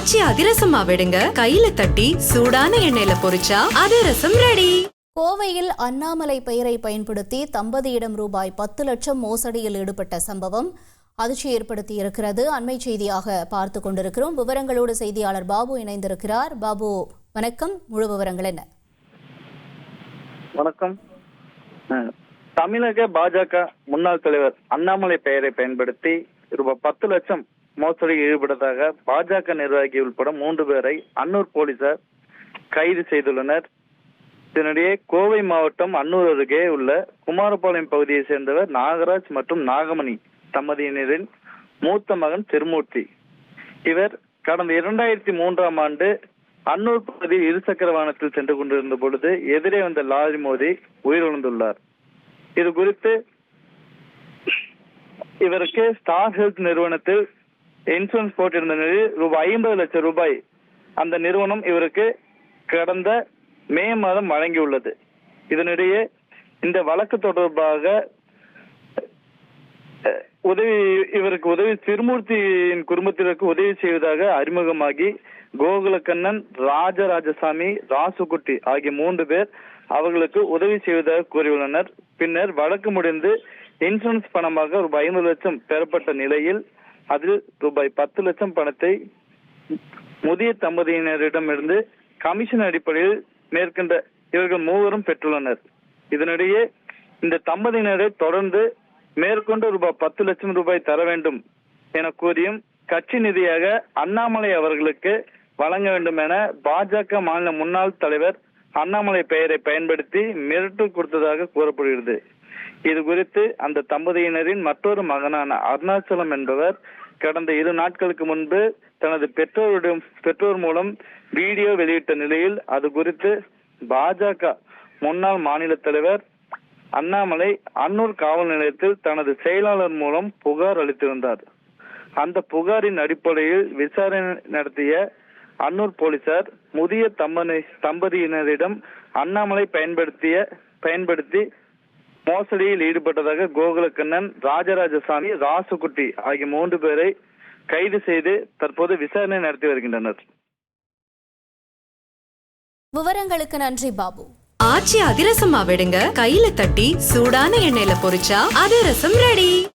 ஆச்சி அதிரசமா விடுங்க, கையில தட்டி சூடான எண்ணெயில பொரிச்சா அதிரசம் ரெடி. கோவையில் அண்ணாமலை பெயரை பயன்படுத்தி தம்பதியிடம் ரூபாய் 10 லட்சம் மோசடியில் ஈடுபட்ட சம்பவம் அதிர்ச்சி ஏற்படுத்தி இருக்கிறது. அண்மை செய்தியாக பார்த்து கொண்டிருக்கிறோம். விவரங்களோடு செய்தியாளர் பாபு இணைந்திருக்கிறார். பாபு, வணக்கம். முழு விவரங்கள் என்ன? வணக்கம். தமிழக பாஜக முன்னாள் தலைவர் அண்ணாமலை பெயரை பயன்படுத்தி ரூபாய் 10 லட்சம் மோசடியில் ஈடுபட்டதாக பாஜக நிர்வாகி உட்பட 3 பேரை அன்னூர் போலீசார் கைது செய்துள்ளனர். இதனிடையே கோவை மாவட்டம் அன்னூர் அருகே உள்ள குமாரபாளையம் பகுதியை சேர்ந்தவர் நாகராஜ் மற்றும் நாகமணி தம்பதியினரின் மூத்த மகன் திருமூர்த்தி. இவர் கடந்த 2003ஆம் ஆண்டு அன்னூர் பகுதியில் இருசக்கர வாகனத்தில் சென்று கொண்டிருந்த பொழுது எதிரே வந்த லாரி மோதி உயிரிழந்துள்ளார். இது குறித்து இவருக்கு ஸ்டார் ஹெல்த் நிறுவனத்தில் இன்சூரன்ஸ் போட்டிருந்த நிலையில் ரூபாய் 50 லட்சம் ரூபாய் அந்த நிறுவனம் இவருக்கு கடந்த மே மாதம் வழங்கியுள்ளது. இதனிடையே இந்த வழக்கு தொடர்பாக இவருக்கு உதவி திருமூர்த்தியின் குடும்பத்திற்கு உதவி செய்வதாக அறிமுகமாகி கோகுலக்கண்ணன், ராஜராஜசாமி, ராசுகுட்டி ஆகிய 3 பேர் அவர்களுக்கு உதவி செய்வதாக கூறியுள்ளனர். பின்னர் வழக்கு முடிந்து இன்சூரன்ஸ் பணமாக ரூபாய் 50 லட்சம் பெறப்பட்ட நிலையில் அதில் ரூபாய் 10 லட்சம் பணத்தை முதிய தம்பதியினரிடமிருந்து கமிஷன் அடிப்படையில் மேற்கண்ட இவர்கள் 3 பெற்றுள்ளனர். இதனிடையே இந்த தம்பதியினரை தொடர்ந்து மேற்கொண்டு ரூபாய் 10 லட்சம் ரூபாய் தர வேண்டும் என கூறியும் கட்சி நிதியாக அண்ணாமலை அவர்களுக்கு வழங்க வேண்டும் என பாஜக மாநில முன்னாள் தலைவர் அண்ணாமலை பெயரை பயன்படுத்தி மிரட்டல் கொடுத்ததாக கூறப்படுகிறது. இது குறித்து அந்த தம்பதியினரின் மற்றொரு மகனான அருணாச்சலம் என்பவர் கடந்த 2 நாட்களுக்கு முன்பு தனது பெற்றோர் மூலம் வீடியோ வெளியிட்ட நிலையில் அது குறித்து பாஜக முன்னாள் மாநில தலைவர் அண்ணாமலை அன்னூர் காவல் நிலையத்தில் தனது செயலாளர் மூலம் புகார் அளித்திருந்தார். அந்த புகாரின் அடிப்படையில் விசாரணை நடத்திய அன்னூர் போலீசார் முதிய தம்பதியினரிடம் அண்ணாமலை பயன்படுத்தி மோசடியில் ஈடுபட்டதாக கோகுலக்கண்ணன், ராஜராஜசாமி, ராசுகுட்டி ஆகிய 3 பேரை கைது செய்து தற்போது விசாரணை நடத்தி வருகின்றனர். விவரங்களுக்கு நன்றி பாபு. ஆச்சி அதிரசமா விடுங்க, கையில தட்டி சூடான எண்ணெயில பொரிச்சா அதிரசம் ரெடி.